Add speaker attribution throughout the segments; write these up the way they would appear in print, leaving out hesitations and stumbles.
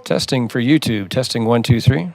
Speaker 1: Testing for YouTube. Testing 1, 2, 3.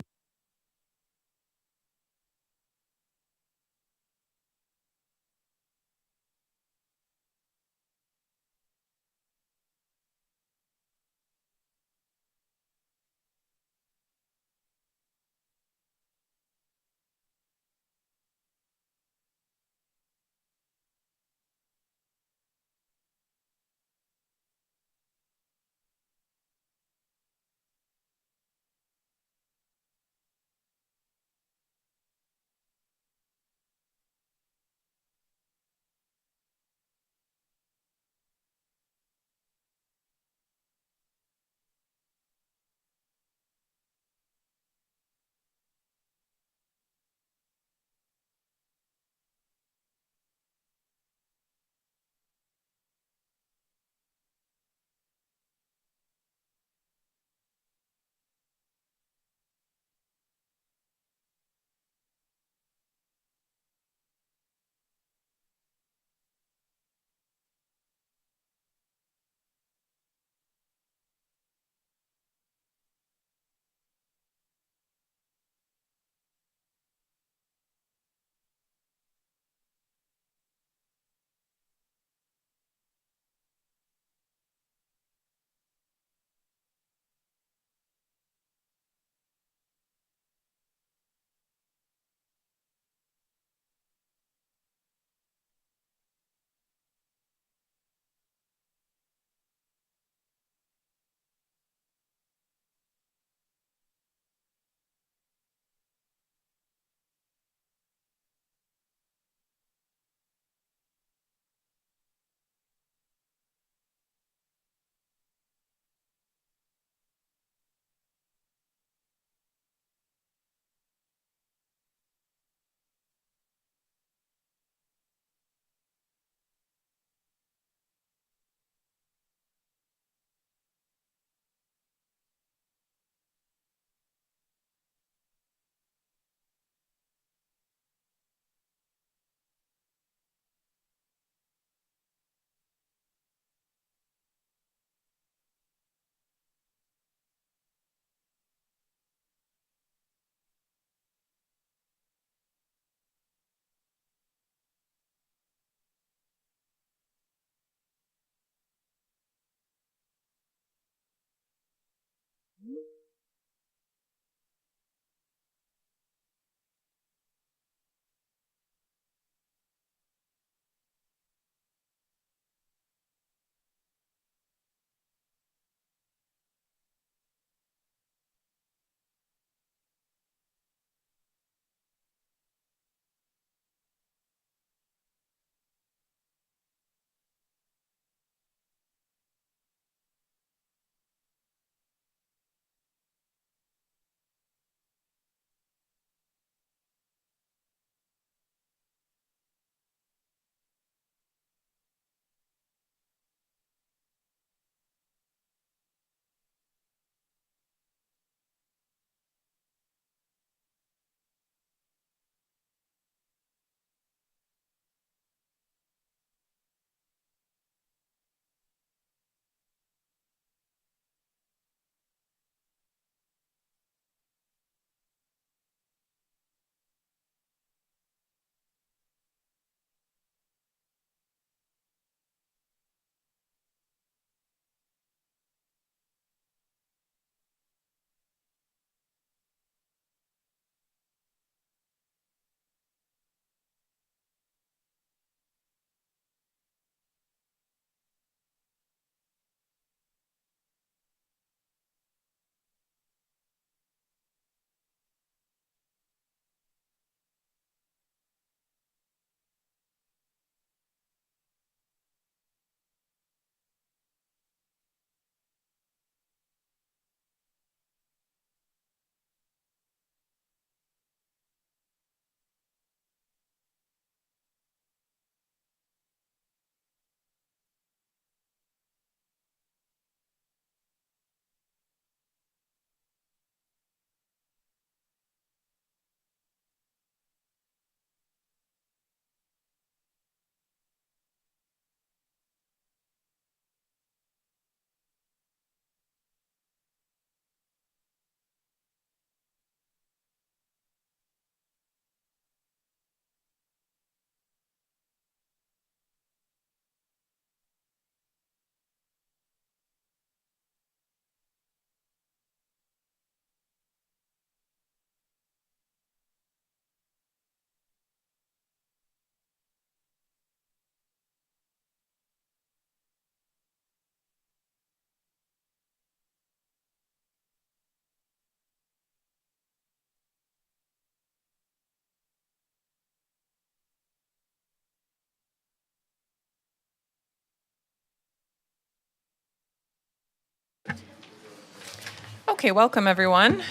Speaker 2: Okay, welcome everyone.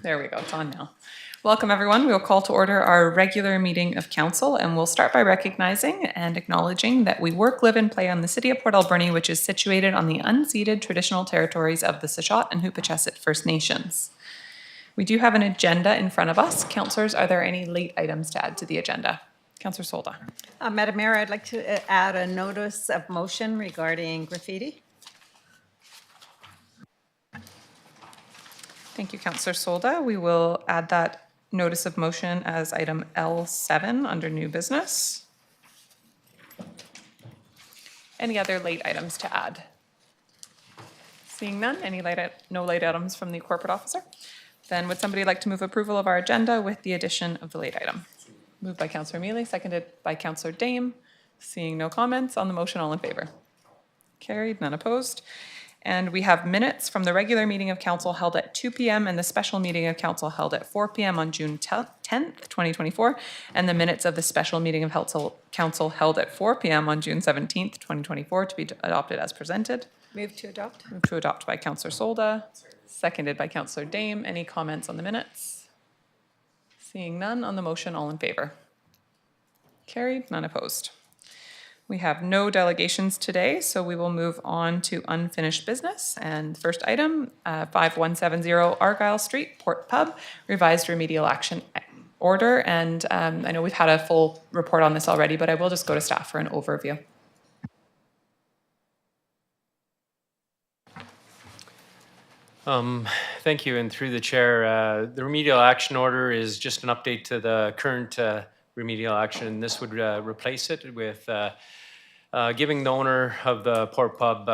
Speaker 2: There we go, it's on now. Welcome everyone. We will call to order our regular meeting of council, and we'll start by recognizing and acknowledging that we work, live, and play on the city of Port Alberni, which is situated on the unceded traditional territories of the Sechot and Huipachesset First Nations. We do have an agenda in front of us. Councillors, are there any late items to add to the agenda? Councillor Solda.
Speaker 3: Madam Mayor, I'd like to add a notice of motion regarding graffiti.
Speaker 2: Thank you, Councillor Solda. We will add that notice of motion as item L7 under new business. Any other late items to add? Seeing none, no late items from the corporate officer? Then would somebody like to move approval of our agenda with the addition of the late item? Moved by Councillor Mealy, seconded by Councillor Dame. Seeing no comments on the motion, all in favor? Carried, none opposed. And we have minutes from the regular meeting of council held at 2 p.m. and the special meeting of council held at 4 p.m. on June 10th, 2024, and the minutes of the special meeting of council held at 4 p.m. on June 17th, 2024 to be adopted as presented.
Speaker 3: Move to adopt.
Speaker 2: Move to adopt by Councillor Solda, seconded by Councillor Dame. Any comments on the minutes? Seeing none on the motion, all in favor? Carried, none opposed. We have no delegations today, so we will move on to unfinished business. And first item, 5170 Argyle Street, Port Pub, revised remedial action order. And I know we've had a full report on this already, but I will just go to staff for an overview.
Speaker 4: Thank you, and through the chair, the remedial action order is just an update to the current remedial action. This would replace it with giving the owner of the Port Pub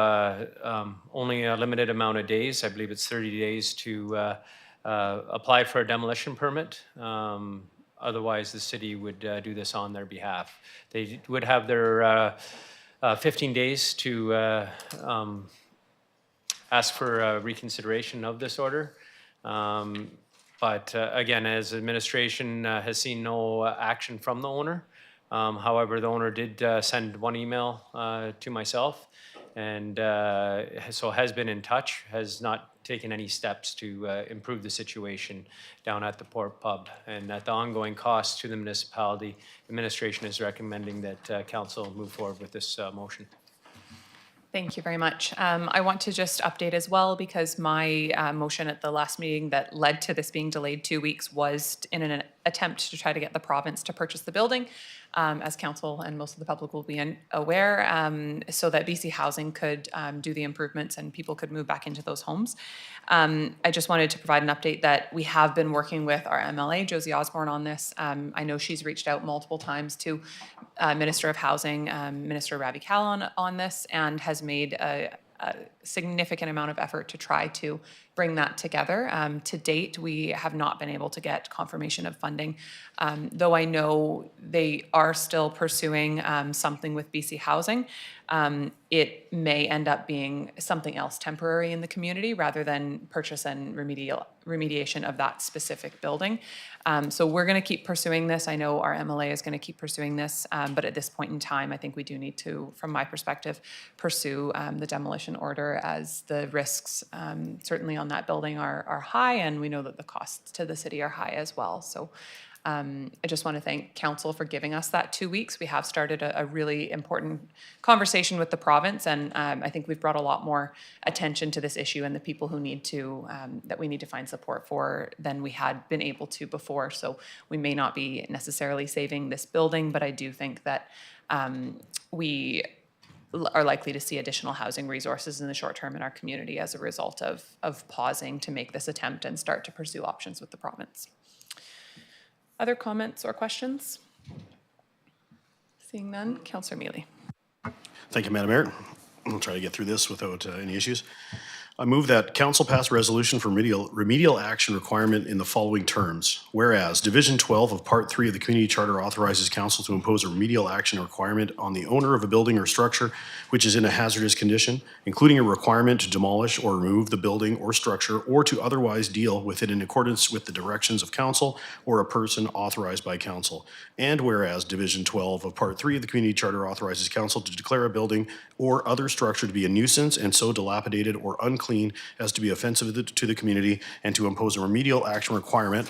Speaker 4: only a limited amount of days, I believe it's 30 days, to apply for a demolition permit. Otherwise, the city would do this on their behalf. They would have their 15 days to ask for reconsideration of this order. But again, as administration has seen no action from the owner. However, the owner did send one email to myself, and so has been in touch, has not taken any steps to improve the situation down at the Port Pub. And at the ongoing cost to the municipality, administration is recommending that council move forward with this motion.
Speaker 2: Thank you very much. I want to just update as well, because my motion at the last meeting that led to this being delayed 2 weeks was in an attempt to try to get the province to purchase the building, as council and most of the public will be aware, so that BC Housing could do the improvements and people could move back into those homes. I just wanted to provide an update that we have been working with our MLA, Josie Osborne, on this. I know she's reached out multiple times to Minister of Housing, Minister Ravi Kahlon on this, and has made a significant amount of effort to try to bring that together. To date, we have not been able to get confirmation of funding, though I know they are still pursuing something with BC Housing. It may end up being something else temporary in the community rather than purchase and remediation of that specific building. So we're going to keep pursuing this. I know our MLA is going to keep pursuing this, but at this point in time, I think we do need to, from my perspective, pursue the demolition order, as the risks certainly on that building are high, and we know that the costs to the city are high as well. So I just want to thank council for giving us that 2 weeks. We have started a really important conversation with the province, and I think we've brought a lot more attention to this issue and the people who need to, that we need to find support for than we had been able to before. So we may not be necessarily saving this building, but I do think that we are likely to see additional housing resources in the short term in our community as a result of pausing to make this attempt and start to pursue options with the province. Other comments or questions? Seeing none, Councillor Mealy.
Speaker 5: Thank you, Madam Mayor. I'll try to get through this without any issues. I move that council pass resolution for remedial action requirement in the following terms. Whereas Division 12 of Part 3 of the Community Charter authorizes council to impose a remedial action requirement on the owner of a building or structure which is in a hazardous condition, including a requirement to demolish or remove the building or structure, or to otherwise deal with it in accordance with the directions of council or a person authorized by council. And whereas Division 12 of Part 3 of the Community Charter authorizes council to declare a building or other structure to be a nuisance and so dilapidated or unclean unclean as to be offensive to the community, and to impose a remedial action requirement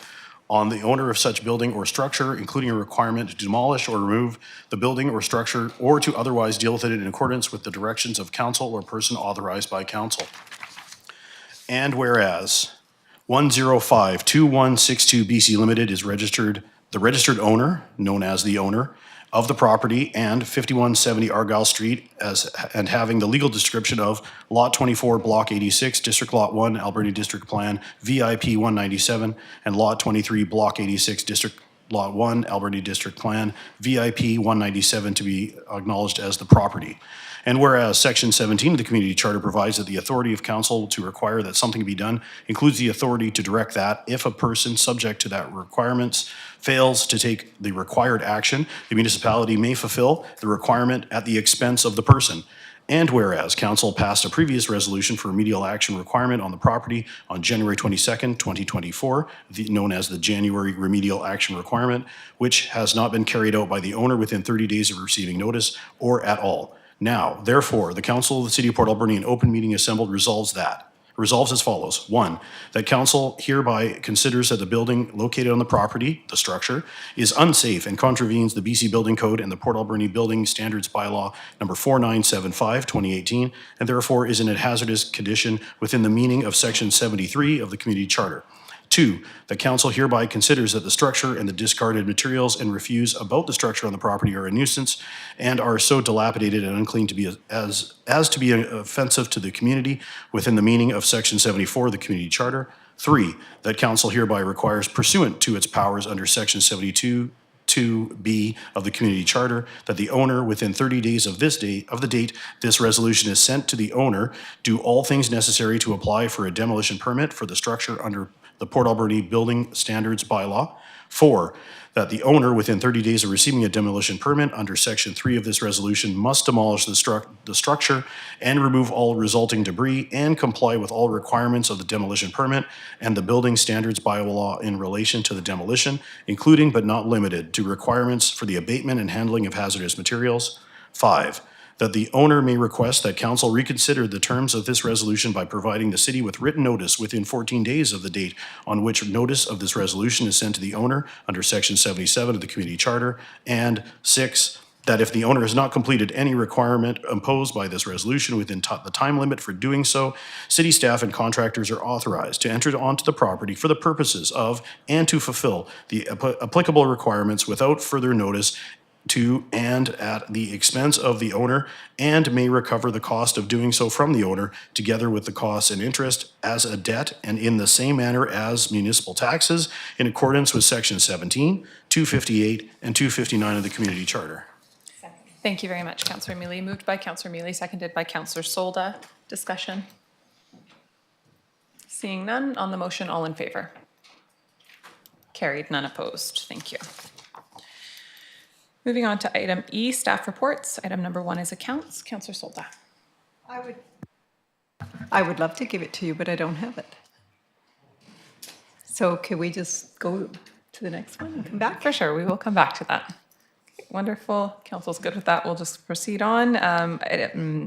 Speaker 5: on the owner of such building or structure, including a requirement to demolish or remove the building or structure, or to otherwise deal with it in accordance with the directions of council or person authorized by council. And whereas 1052162 BC Limited is the registered owner, known as the owner, of the property, and 5170 Argyle Street and having the legal description of Lot 24, Block 86, District Lot 1, Alberni District Plan, VIP 197, and Lot 23, Block 86, District Lot 1, Alberni District Plan, VIP 197 to be acknowledged as the property. And whereas Section 17 of the Community Charter provides that the authority of council to require that something be done includes the authority to direct that if a person subject to that requirements fails to take the required action, the municipality may fulfill the requirement at the expense of the person. And whereas council passed a previous resolution for remedial action requirement on the property on January 22nd, 2024, known as the January Remedial Action Requirement, which has not been carried out by the owner within 30 days of receiving notice or at all. Now, therefore, the Council of the City of Port Alberni in open meeting assembled resolves as follows. 1, that council hereby considers that the building located on the property, the structure, is unsafe and contravenes the BC Building Code and the Port Alberni Building Standards Bylaw number 4975, 2018, and therefore is in a hazardous condition within the meaning of Section 73 of the Community Charter. 2, the council hereby considers that the structure and the discarded materials and refuse about the structure on the property are a nuisance and are so dilapidated and unclean to be as to be offensive to the community within the meaning of Section 74 of the Community Charter. 3, that council hereby requires, pursuant to its powers under Section 72 2B of the Community Charter, that the owner, within 30 days of the date this resolution is sent to the owner, do all things necessary to apply for a demolition permit for the structure under the Port Alberni Building Standards Bylaw. 4, that the owner, within 30 days of receiving a demolition permit under Section 3 of this resolution, must demolish the structure and remove all resulting debris and comply with all requirements of the demolition permit and the Building Standards Bylaw in relation to the demolition, including but not limited to requirements for the abatement and handling of hazardous materials. 5, that the owner may request that council reconsider the terms of this resolution by providing the city with written notice within 14 days of the date on which notice of this resolution is sent to the owner under Section 77 of the Community Charter. And 6, that if the owner has not completed any requirement imposed by this resolution within the time limit for doing so, city staff and contractors are authorized to enter onto the property for the purposes of and to fulfill the applicable requirements without further notice to and at the expense of the owner, and may recover the cost of doing so from the owner, together with the costs and interest as a debt and in the same manner as municipal taxes, in accordance with Section 17, 258, and 259 of the Community Charter.
Speaker 2: Thank you very much, Councillor Mealy. Moved by Councillor Mealy, seconded by Councillor Solda. Discussion? Seeing none, on the motion, all in favor? Carried, none opposed. Thank you. Moving on to item E, staff reports. Item number 1 is accounts. Councillor Solda.
Speaker 3: I would love to give it to you, but I don't have it. So can we just go to the next one and come back?
Speaker 2: For sure, we will come back to that. Okay, wonderful. Council's good with that. We'll just proceed on.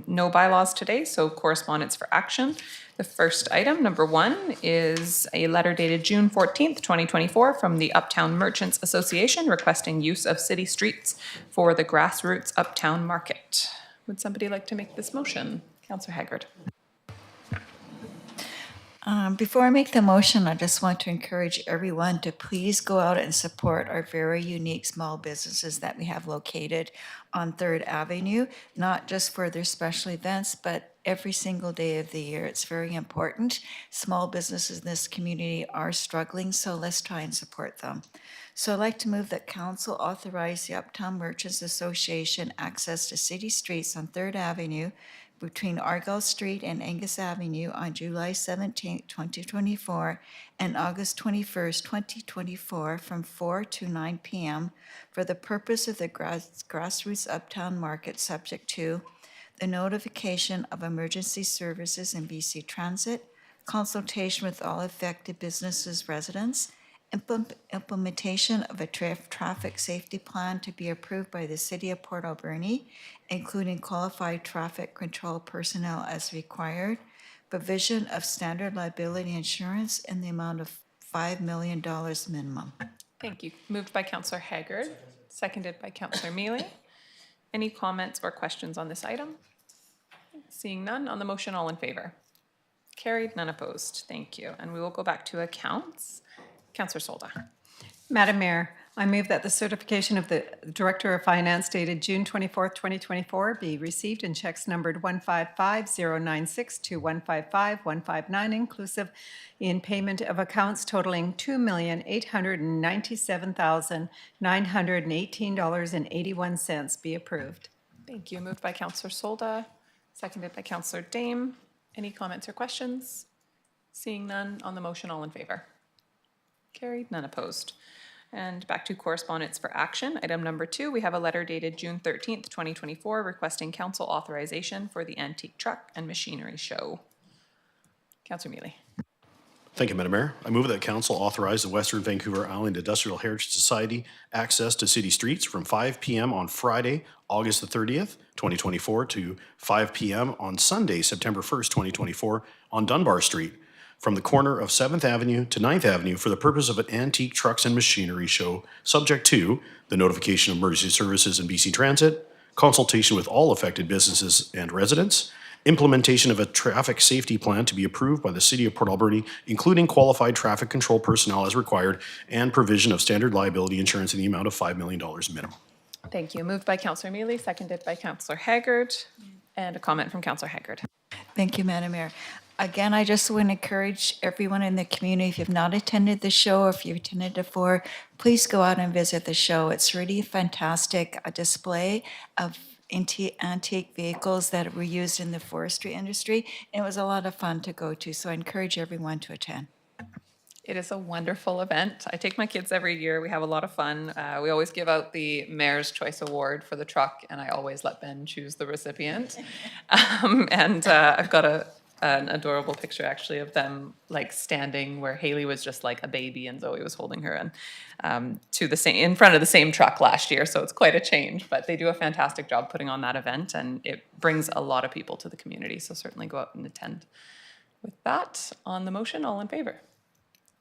Speaker 2: No bylaws today, so correspondence for action. The first item, number 1, is a letter dated June 14th, 2024 from the Uptown Merchants Association requesting use of city streets for the Grassroots Uptown Market. Would somebody like to make this motion? Councillor Haggard.
Speaker 6: Before I make the motion, I just want to encourage everyone to please go out and support our very unique small businesses that we have located on 3rd Avenue, not just for their special events, but every single day of the year. It's very important. Small businesses in this community are struggling, so let's try and support them. So I'd like to move that council authorize the Uptown Merchants Association access to city streets on 3rd Avenue between Argyle Street and Angus Avenue on July 17, 2024 and August 21st, 2024 from 4 to 9 p.m. for the purpose of the Grassroots Uptown Market, subject to the notification of emergency services in BC Transit, consultation with all affected businesses, residents, implementation of a traffic safety plan to be approved by the City of Port Alberni, including qualified traffic control personnel as required, provision of standard liability insurance in the amount of $5 million minimum.
Speaker 2: Thank you. Moved by Counselor Haggard, seconded by Counselor Mealy. Any comments or questions on this item? Seeing none, on the motion, all in favor? Carried, none opposed. Thank you. And we will go back to accounts. Counselor Solda.
Speaker 3: Madam Mayor, I move that the certification of the Director of Finance dated June 24th, 2024 be received and checks numbered 155096 to 155159 inclusive in payment of accounts totaling $2,897,918.81 be approved.
Speaker 2: Thank you. Moved by Counselor Solda, seconded by Counselor Dame. Any comments or questions? Seeing none, on the motion, all in favor? Carried, none opposed. And back to correspondence for action. Item number 2, we have a letter dated June 13th, 2024, requesting council authorization for the Antique Truck and Machinery Show. Councillor Mealy.
Speaker 5: Thank you, Madam Mayor. I move that council authorize the Western Vancouver Island Industrial Heritage Society access to city streets from 5 p.m. on Friday, August the 30th, 2024 to 5 p.m. on Sunday, September 1st, 2024 on Dunbar Street, from the corner of 7th Avenue to 9th Avenue for the purpose of an antique trucks and machinery show, subject to the notification of emergency services and BC Transit, consultation with all affected businesses and residents, implementation of a traffic safety plan to be approved by the City of Port Alberni, including qualified traffic control personnel as required, and provision of standard liability insurance in the amount of $5 million minimum.
Speaker 2: Thank you. Moved by Councillor Mealy, seconded by Councillor Haggard. And a comment from Councillor Haggard.
Speaker 6: Thank you, Madam Mayor. Again, I just want to encourage everyone in the community, if you've not attended the show or if you've attended before, please go out and visit the show. It's really fantastic, a display of antique vehicles that were used in the forestry industry. It was a lot of fun to go to, so I encourage everyone to attend.
Speaker 2: It is a wonderful event. I take my kids every year. We have a lot of fun. We always give out the Mayor's Choice Award for the truck, and I always let Ben choose the recipient. I've got an adorable picture actually of them like standing where Haley was just like a baby and Zoe was holding her, and in front of the same truck last year. So it's quite a change, but they do a fantastic job putting on that event, and it brings a lot of people to the community. So certainly go out and attend. With that, on the motion, all in favor?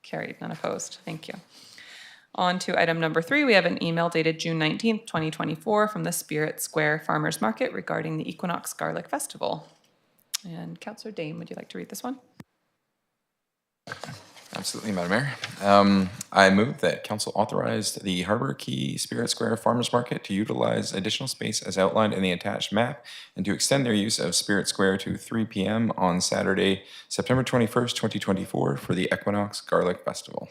Speaker 2: Carried, none opposed. Thank you. On to item number 3, we have an email dated June 19th, 2024 from the Spirit Square Farmers Market regarding the Equinox Garlic Festival. And Councillor Dame, would you like to read this one?
Speaker 7: Absolutely, Madam Mayor. I move that council authorize the Harbour Quay Spirit Square Farmers Market to utilize additional space as outlined in the attached map and to extend their use of Spirit Square to 3 p.m. on Saturday, September 21st, 2024 for the Equinox Garlic Festival.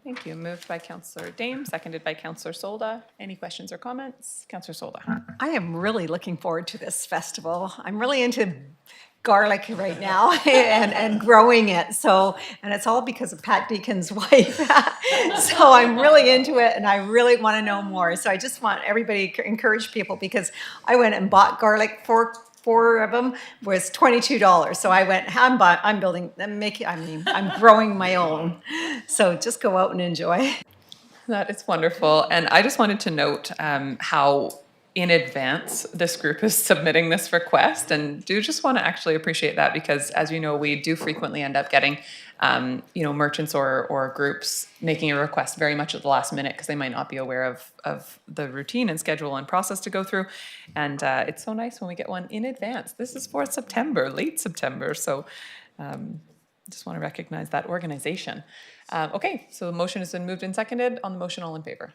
Speaker 2: Thank you. Moved by Councillor Dame, seconded by Councillor Solda. Any questions or comments? Councillor Solda.
Speaker 3: I am really looking forward to this festival. I'm really into garlic right now and growing it. So, and it's all because of Pat Deacon's wife. So I'm really into it and I really want to know more. So I just want everybody to encourage people, because I went and bought garlic for four of them was $22. So I went, I'm growing my own. So just go out and enjoy.
Speaker 2: That is wonderful. And I just wanted to note how in advance this group is submitting this request, and do just want to actually appreciate that, because as you know, we do frequently end up getting merchants or groups making a request very much at the last minute because they might not be aware of the routine and schedule and process to go through. And it's so nice when we get one in advance. This is for September, late September. So just want to recognize that organization. Okay, so the motion has been moved and seconded. On the motion, all in favor?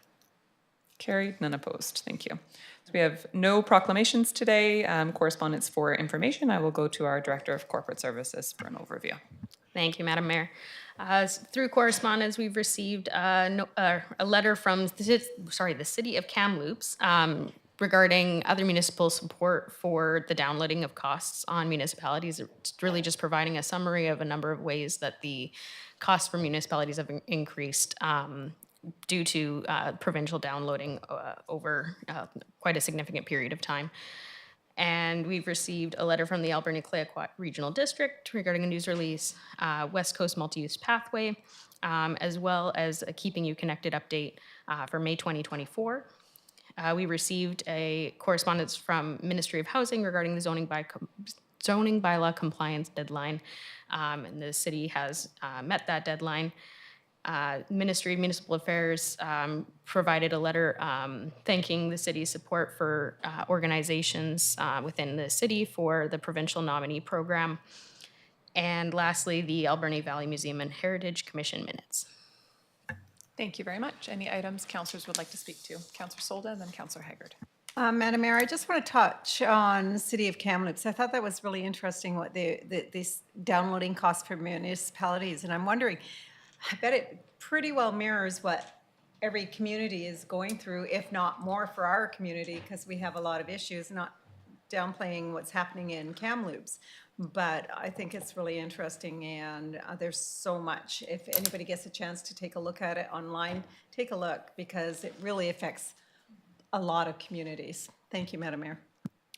Speaker 2: Carried, none opposed. Thank you. So we have no proclamations today. Correspondence for information. I will go to our Director of Corporate Services for an overview.
Speaker 8: Thank you, Madam Mayor. Through correspondence, we've received a letter from the City of Kamloops regarding other municipal support for the downloading of costs on municipalities. It's really just providing a summary of a number of ways that the costs for municipalities have increased due to provincial downloading over quite a significant period of time. And we've received a letter from the Alberni Clayoquot Regional District regarding a news release, West Coast Multi-Use Pathway, as well as a Keeping You Connected update for May 2024. We received a correspondence from Ministry of Housing regarding the zoning bylaw compliance deadline, and the city has met that deadline. Ministry of Municipal Affairs provided a letter thanking the city's support for organizations within the city for the provincial nominee program. And lastly, the Alberni Valley Museum and Heritage Commission minutes.
Speaker 2: Thank you very much. Any items councillors would like to speak to? Councillor Solda and then Councillor Haggard.
Speaker 3: Madam Mayor, I just want to touch on City of Kamloops. I thought that was really interesting what these downloading costs for municipalities, and I'm wondering, I bet it pretty well mirrors what every community is going through, if not more for our community, because we have a lot of issues, not downplaying what's happening in Kamloops. But I think it's really interesting, and there's so much. If anybody gets a chance to take a look at it online, take a look, because it really affects a lot of communities. Thank you, Madam Mayor.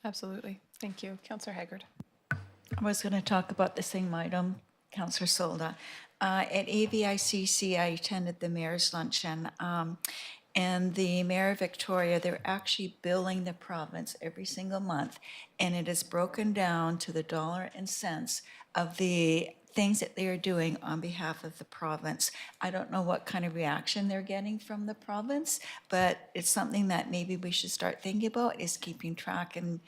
Speaker 2: Absolutely. Thank you. Councillor Haggard.
Speaker 6: I was going to talk about the same item, Councillor Solda. At AVICC, I attended the mayor's luncheon, and the Mayor of Victoria, they're actually billing the province every single month, and it is broken down to the dollar and cents of the things that they are doing on behalf of the province. I don't know what kind of reaction they're getting from the province, but it's something that maybe we should start thinking about, is keeping track. And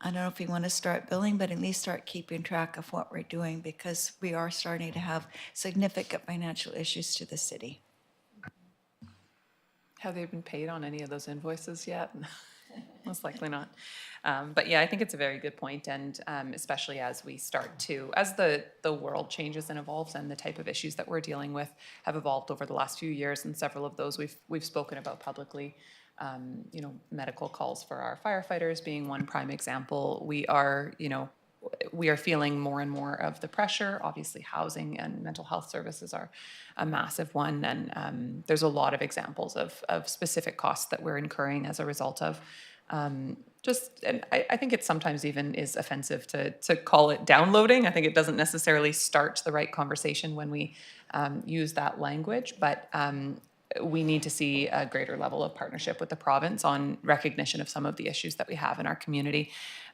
Speaker 6: I don't know if we want to start billing, but at least start keeping track of what we're doing, because we are starting to have significant financial issues to the city.
Speaker 2: Have they been paid on any of those invoices yet? Most likely not. But yeah, I think it's a very good point, and especially as we start to, as the world changes and evolves, and the type of issues that we're dealing with have evolved over the last few years, and several of those we've spoken about publicly. You know, medical calls for our firefighters being one prime example. We are feeling more and more of the pressure. Obviously, housing and mental health services are a massive one, and there's a lot of examples of specific costs that we're incurring as a result of. And I think it sometimes even is offensive to call it downloading. I think it doesn't necessarily start the right conversation when we use that language, but we need to see a greater level of partnership with the province on recognition of some of the issues that we have in our community.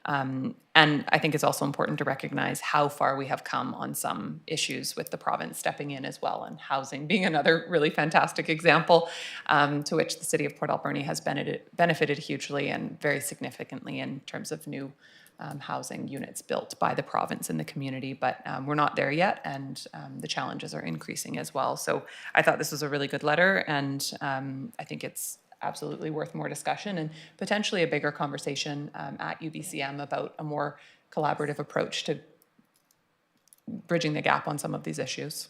Speaker 2: And I think it's also important to recognize how far we have come on some issues with the province stepping in as well, and housing being another really fantastic example, to which the city of Port Alberni has benefited hugely and very significantly in terms of new housing units built by the province in the community, but we're not there yet, and the challenges are increasing as well. So I thought this was a really good letter, and I think it's absolutely worth more discussion and potentially a bigger conversation at UBCM about a more collaborative approach to bridging the gap on some of these issues.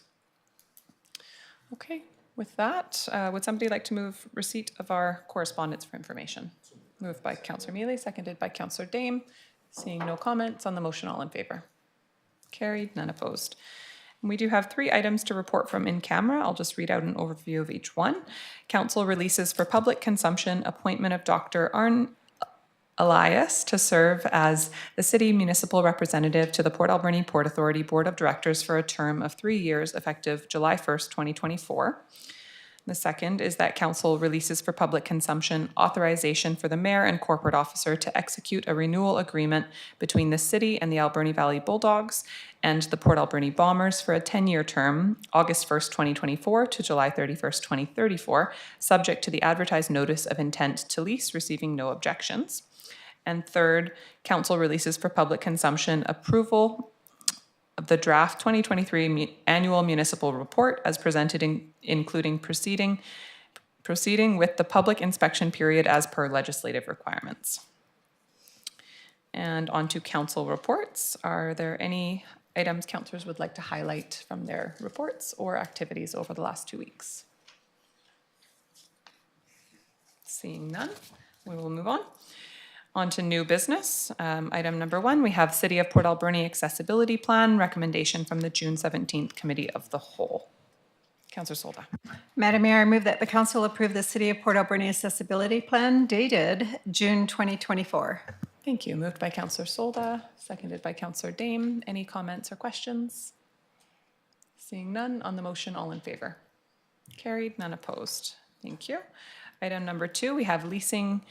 Speaker 2: Okay, with that, would somebody like to move receipt of our correspondence for information? Moved by Councillor Mealy, seconded by Councillor Dame. Seeing no comments on the motion, all in favor? Carried, none opposed. And we do have 3 items to report from in camera. I'll just read out an overview of each one. Council releases for public consumption appointment of Dr. Arn Elias to serve as the city municipal representative to the Port Alberni Port Authority Board of Directors for a term of 3 years effective July 1st, 2024. The second is that council releases for public consumption authorization for the mayor and corporate officer to execute a renewal agreement between the city and the Alberni Valley Bulldogs and the Port Alberni Bombers for a 10-year term, August 1st, 2024 to July 31st, 2034, subject to the advertised notice of intent to lease, receiving no objections. And third, council releases for public consumption approval of the draft 2023 annual municipal report as presented, including proceeding with the public inspection period as per legislative requirements. And on to council reports. Are there any items councillors would like to highlight from their reports or activities over the last 2 weeks? Seeing none, we will move on. On to new business. Item number 1, we have City of Port Alberni Accessibility Plan recommendation from the June 17th Committee of the Whole. Councillor Solda.
Speaker 3: Madam Mayor, I move that the council approve the City of Port Alberni Accessibility Plan dated June 2024.
Speaker 2: Thank you. Moved by Councillor Solda, seconded by Councillor Dame. Any comments or questions? Seeing none, on the motion, all in favor? Carried, none opposed. Thank you. Item number 2, we have leasing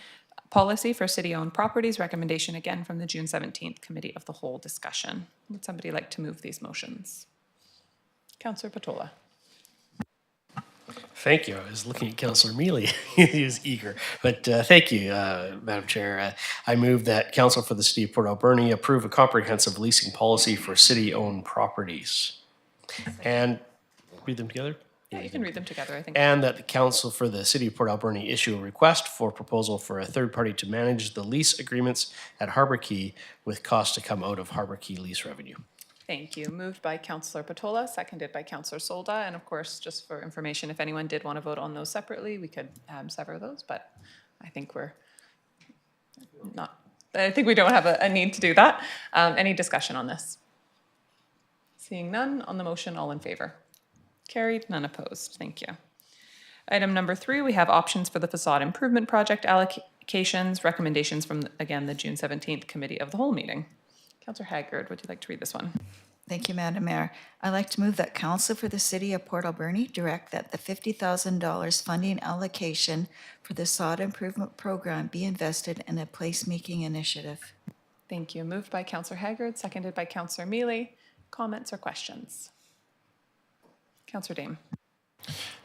Speaker 2: policy for city-owned properties, recommendation again from the June 17th Committee of the Whole discussion. Would somebody like to move these motions? Councillor Patola.
Speaker 9: Thank you. I was looking at Councillor Mealy. He was eager. But thank you, Madam Chair. I move that Council for the City of Port Alberni approve a comprehensive leasing policy for city-owned properties. And read them together?
Speaker 2: Yeah, you can read them together, I think.
Speaker 9: And that the Council for the City of Port Alberni issue a request for proposal for a third party to manage the lease agreements at Harbour Quay with costs to come out of Harbour Quay lease revenue.
Speaker 2: Thank you. Moved by Councillor Patola, seconded by Councillor Solda. And of course, just for information, if anyone did want to vote on those separately, we could sever those, but I think we don't have a need to do that. Any discussion on this? Seeing none, on the motion, all in favor? Carried, none opposed. Thank you. Item number 3, we have options for the facade improvement project allocations, recommendations from, again, the June 17th Committee of the Whole meeting. Councillor Haggard, would you like to read this one?
Speaker 6: Thank you, Madam Mayor. I'd like to move that Council for the City of Port Alberni direct that the $50,000 funding allocation for the sod improvement program be invested in a placemaking initiative.
Speaker 2: Thank you. Moved by Councillor Haggard, seconded by Councillor Mealy. Comments or questions? Councillor Dame.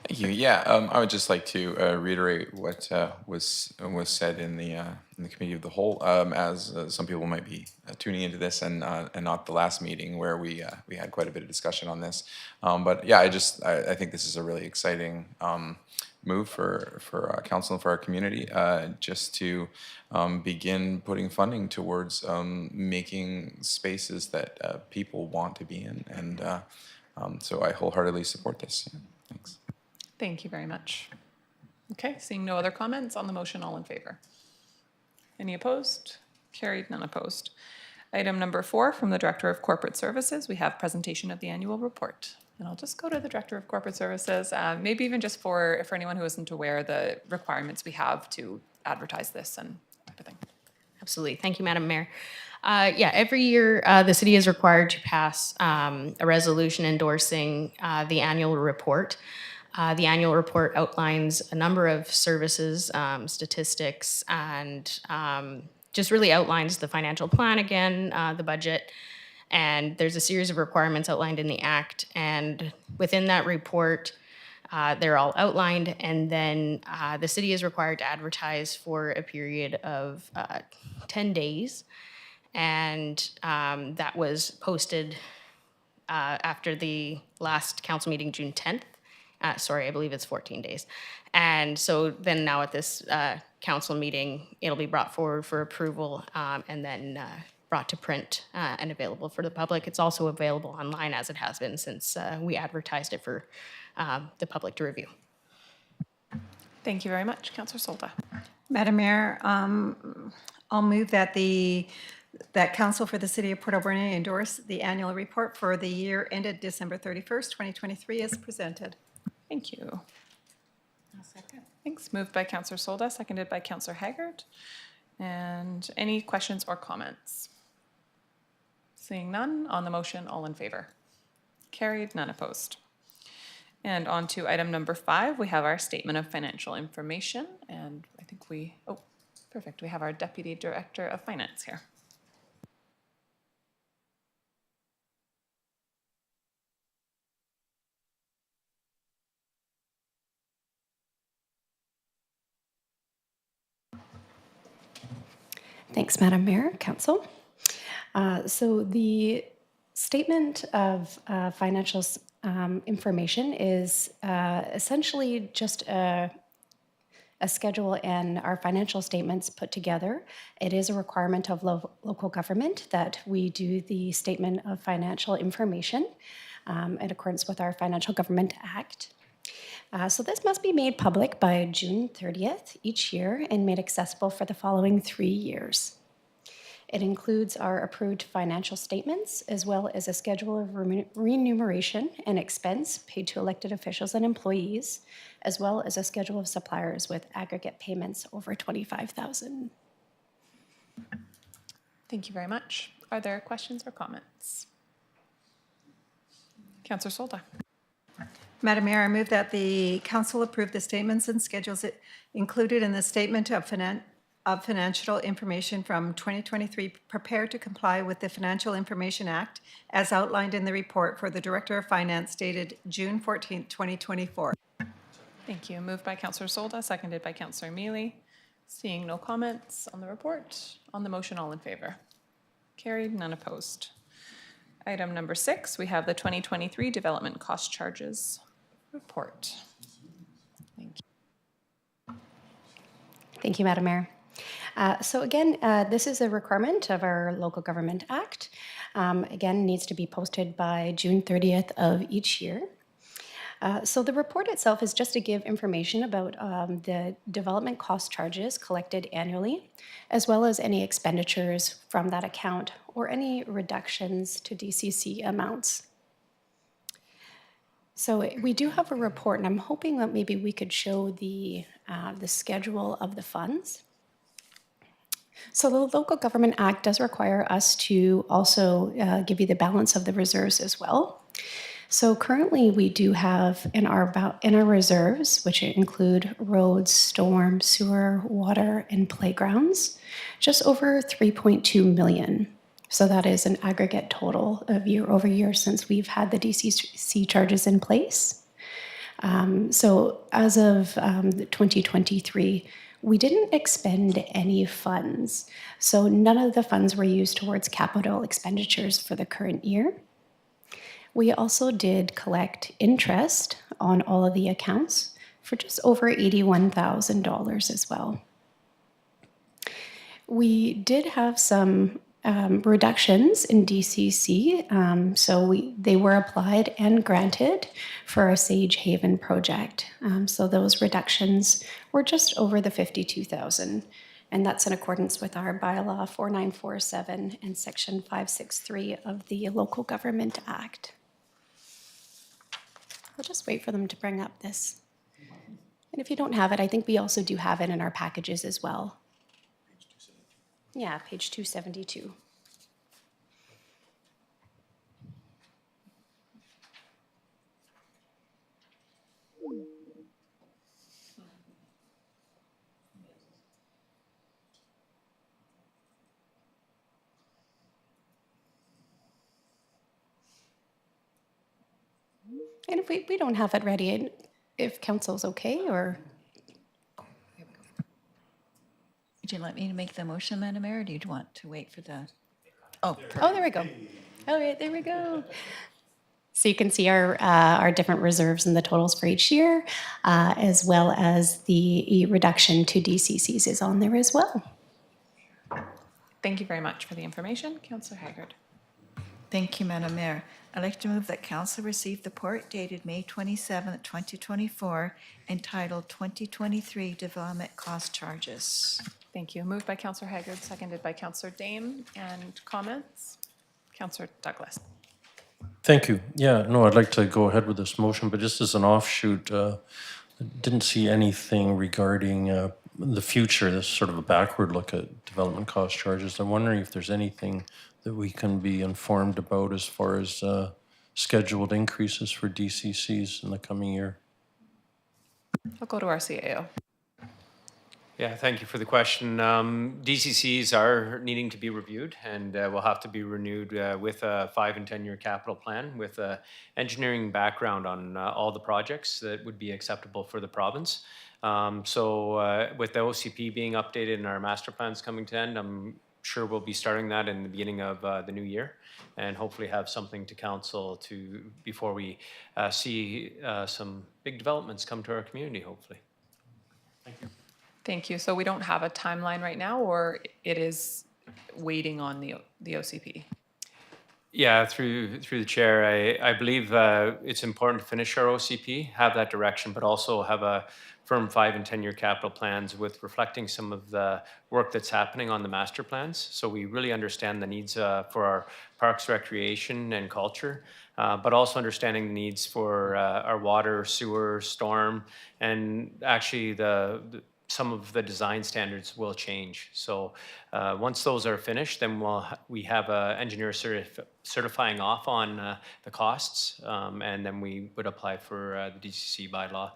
Speaker 7: Thank you. Yeah, I would just like to reiterate what was said in the committee of the whole, as some people might be tuning into this and not the last meeting where we had quite a bit of discussion on this. But yeah, I think this is a really exciting move for council and for our community, just to begin putting funding towards making spaces that people want to be in, and so I wholeheartedly support this. Yeah, thanks.
Speaker 2: Thank you very much. Okay, seeing no other comments on the motion, all in favor? Any opposed? Carried, none opposed. Item number 4, from the Director of Corporate Services, we have presentation of the annual report. And I'll just go to the Director of Corporate Services, maybe even just for anyone who isn't aware, the requirements we have to advertise this and everything.
Speaker 8: Absolutely. Thank you, Madam Mayor. Yeah, every year the city is required to pass a resolution endorsing the annual report. The annual report outlines a number of services, statistics, and just really outlines the financial plan again, the budget, and there's a series of requirements outlined in the Act. And within that report, they're all outlined, and then the city is required to advertise for a period of 10 days. And that was posted after the last council meeting, June 10th. Sorry, I believe it's 14 days. And so then now at this council meeting, it'll be brought forward for approval and then brought to print and available for the public. It's also available online, as it has been since we advertised it for the public to review.
Speaker 2: Thank you very much. Councillor Solda.
Speaker 3: Madam Mayor, I'll move that that Council for the City of Port Alberni endorse the annual report for the year ended December 31st, 2023 as presented.
Speaker 2: Thank you. Thanks. Moved by Councillor Solda, seconded by Councillor Haggard. And any questions or comments? Seeing none, on the motion, all in favor? Carried, none opposed. And on to item number 5, we have our statement of financial information. And I think perfect. We have our Deputy Director of Finance here.
Speaker 10: Thanks, Madam Mayor, Council. So the statement of financial information is essentially just a schedule and our financial statements put together. It is a requirement of local government that we do the statement of financial information in accordance with our Financial Government Act. So this must be made public by June 30th each year and made accessible for the following 3 years. It includes our approved financial statements, as well as a schedule of remuneration and expense paid to elected officials and employees, as well as a schedule of suppliers with aggregate payments over $25,000.
Speaker 2: Thank you very much. Are there questions or comments? Councillor Solda.
Speaker 3: Madam Mayor, I move that the council approve the statements and schedules included in the statement of of financial information from 2023 prepared to comply with the Financial Information Act as outlined in the report for the Director of Finance dated June 14th, 2024.
Speaker 2: Thank you. Moved by Councillor Solda, seconded by Councillor Mealy. Seeing no comments on the report, on the motion, all in favor? Carried, none opposed. Item number 6, we have the 2023 Development Cost Charges report. Thank you.
Speaker 10: Thank you, Madam Mayor. So again, this is a requirement of our Local Government Act. Again, needs to be posted by June 30th of each year. So the report itself is just to give information about the development cost charges collected annually, as well as any expenditures from that account or any reductions to DCC amounts. So we do have a report, and I'm hoping that maybe we could show the schedule of the funds. So the Local Government Act does require us to also give you the balance of the reserves as well. So currently we do have in our reserves, which include roads, storm, sewer, water, and playgrounds, just over 3.2 million. So that is an aggregate total of year over year since we've had the DCC charges in place. So as of 2023, we didn't expend any funds. So none of the funds were used towards capital expenditures for the current year. We also did collect interest on all of the accounts for just over $81,000 as well. We did have some reductions in DCC, so they were applied and granted for our Sage Haven project. So those reductions were just over the $52,000, and that's in accordance with our bylaw 4947 and section 563 of the Local Government Act. I'll just wait for them to bring up this. And if you don't have it, I think we also do have it in our packages as well. Yeah, page 272. And if we don't have it ready, if council's okay, or?
Speaker 6: Would you like me to make the motion, Madam Mayor, or do you want to wait for the? Oh,
Speaker 10: Oh, there we go. All right, there we go. So you can see our different reserves and the totals for each year, as well as the reduction to DCCs is on there as well.
Speaker 2: Thank you very much for the information. Councillor Haggard.
Speaker 6: thank you, Madam Mayor. I'd like to move that council receive the report dated May 27th, 2024, entitled 2023 Development Cost Charges.
Speaker 2: Thank you. Moved by Councillor Haggard, seconded by Councillor Dame. And comments? Councillor Douglas.
Speaker 1: Thank you. Yeah, no, I'd like to go ahead with this motion, but just as an offshoot, I didn't see anything regarding the future. This is sort of a backward look at development cost charges. I'm wondering if there's anything that we can be informed about as far as scheduled increases for DCCs in the coming year.
Speaker 2: I'll go to our CAO.
Speaker 4: Yeah, thank you for the question. DCCs are needing to be reviewed and will have to be renewed with a 5 and 10 year capital plan with a engineering background on all the projects that would be acceptable for the province. So with the OCP being updated and our master plans coming to end, I'm sure we'll be starting that in the beginning of the new year and hopefully have something to council to before we see some big developments come to our community, hopefully. Thank you.
Speaker 2: Thank you. So we don't have a timeline right now, or it is waiting on the OCP?
Speaker 4: Yeah, through the chair, I believe it's important to finish our OCP, have that direction, but also have a firm 5 and 10 year capital plans with reflecting some of the work that's happening on the master plans. So we really understand the needs for our parks, recreation, and culture, but also understanding the needs for our water, sewer, storm, and actually some of the design standards will change. So once those are finished, then we have an engineer certifying off on the costs, and then we would apply for the DCC bylaw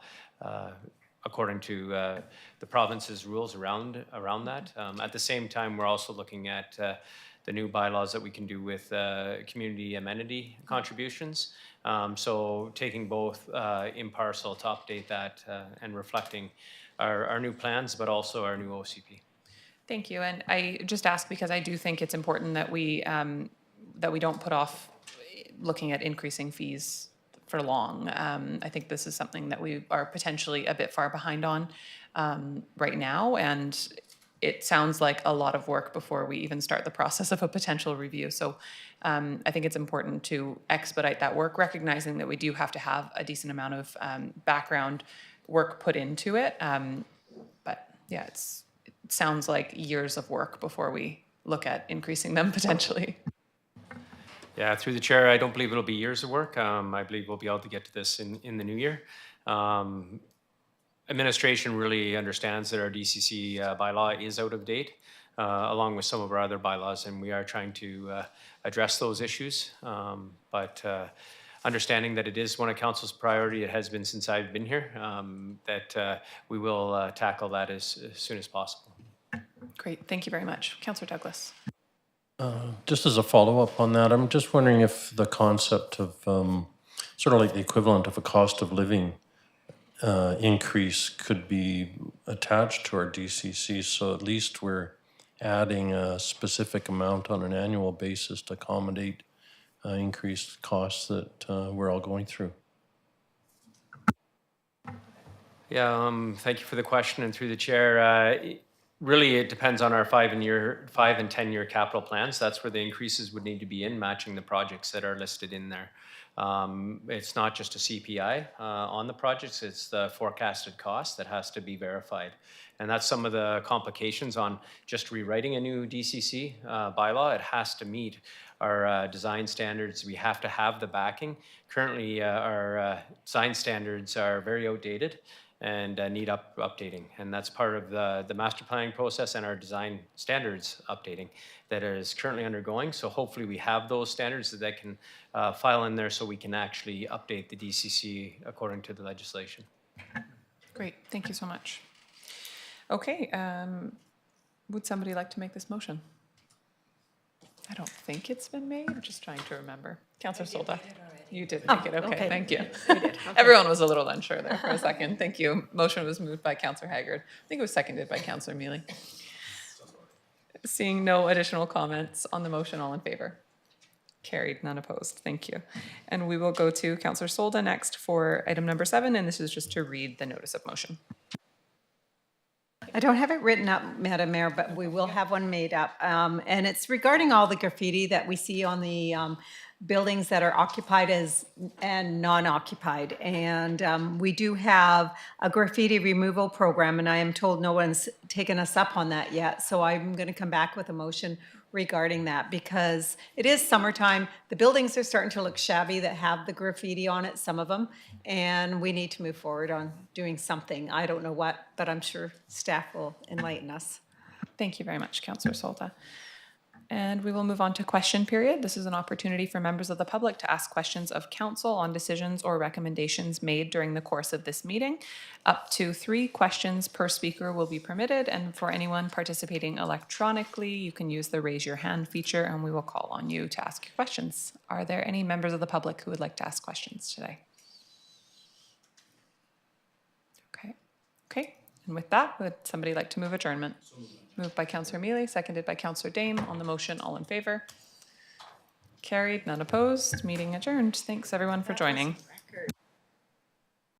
Speaker 4: according to the province's rules around that. At the same time, we're also looking at the new bylaws that we can do with community amenity contributions. So taking both in parcel to update that and reflecting our new plans, but also our new OCP.
Speaker 2: Thank you. And I just ask because I do think it's important that we don't put off looking at increasing fees for long. I think this is something that we are potentially a bit far behind on right now, and it sounds like a lot of work before we even start the process of a potential review. So I think it's important to expedite that work, recognizing that we do have to have a decent amount of background work put into it. But yeah, it sounds like years of work before we look at increasing them potentially.
Speaker 4: Yeah, through the chair, I don't believe it'll be years of work. I believe we'll be able to get to this in the new year. Administration really understands that our DCC bylaw is out of date, along with some of our other bylaws, and we are trying to address those issues. But understanding that it is one of council's priority, it has been since I've been here, that we will tackle that as soon as possible.
Speaker 2: Great, thank you very much. Councillor Douglas.
Speaker 1: Just as a follow-up on that, I'm just wondering if the concept of sort of like the equivalent of a cost of living increase could be attached to our DCC, so at least we're adding a specific amount on an annual basis to accommodate increased costs that we're all going through.
Speaker 4: Yeah, thank you for the question, and through the chair, really it depends on our 5 and 10 year capital plans. That's where the increases would need to be in, matching the projects that are listed in there. It's not just a CPI on the projects, it's the forecasted cost that has to be verified. And that's some of the complications on just rewriting a new DCC bylaw. It has to meet our design standards. We have to have the backing. Currently, our design standards are very outdated and need updating. And that's part of the master planning process and our design standards updating that is currently undergoing. So hopefully we have those standards that can file in there so we can actually update the DCC according to the legislation.
Speaker 2: Great, thank you so much. Okay, would somebody like to make this motion? I don't think it's been made. I'm just trying to remember. Councillor Solda. You did make it. Okay, thank you. Everyone was a little unsure there for a second. Thank you. Motion was moved by Councillor Haggard. I think it was seconded by Councillor Mealy. Seeing no additional comments on the motion, all in favor? Carried, none opposed. Thank you. And we will go to Councillor Solda next for item number 7, and this is just to read the notice of motion.
Speaker 3: I don't have it written up, Madam Mayor, but we will have one made up. And it's regarding all the graffiti that we see on the buildings that are occupied and non-occupied. And we do have a graffiti removal program, and I am told no one's taken us up on that yet. So I'm going to come back with a motion regarding that because it is summertime. The buildings are starting to look shabby that have the graffiti on it, some of them, and we need to move forward on doing something. I don't know what, but I'm sure staff will enlighten us.
Speaker 2: Thank you very much, Councillor Solda. And we will move on to question period. This is an opportunity for members of the public to ask questions of council on decisions or recommendations made during the course of this meeting. Up to 3 questions per speaker will be permitted, and for anyone participating electronically, you can use the raise your hand feature and we will call on you to ask your questions. Are there any members of the public who would like to ask questions today? Okay. And with that, would somebody like to move adjournment? Moved by Councillor Mealy, seconded by Councillor Dame. On the motion, all in favor? Carried, none opposed. Meeting adjourned. Thanks everyone for joining.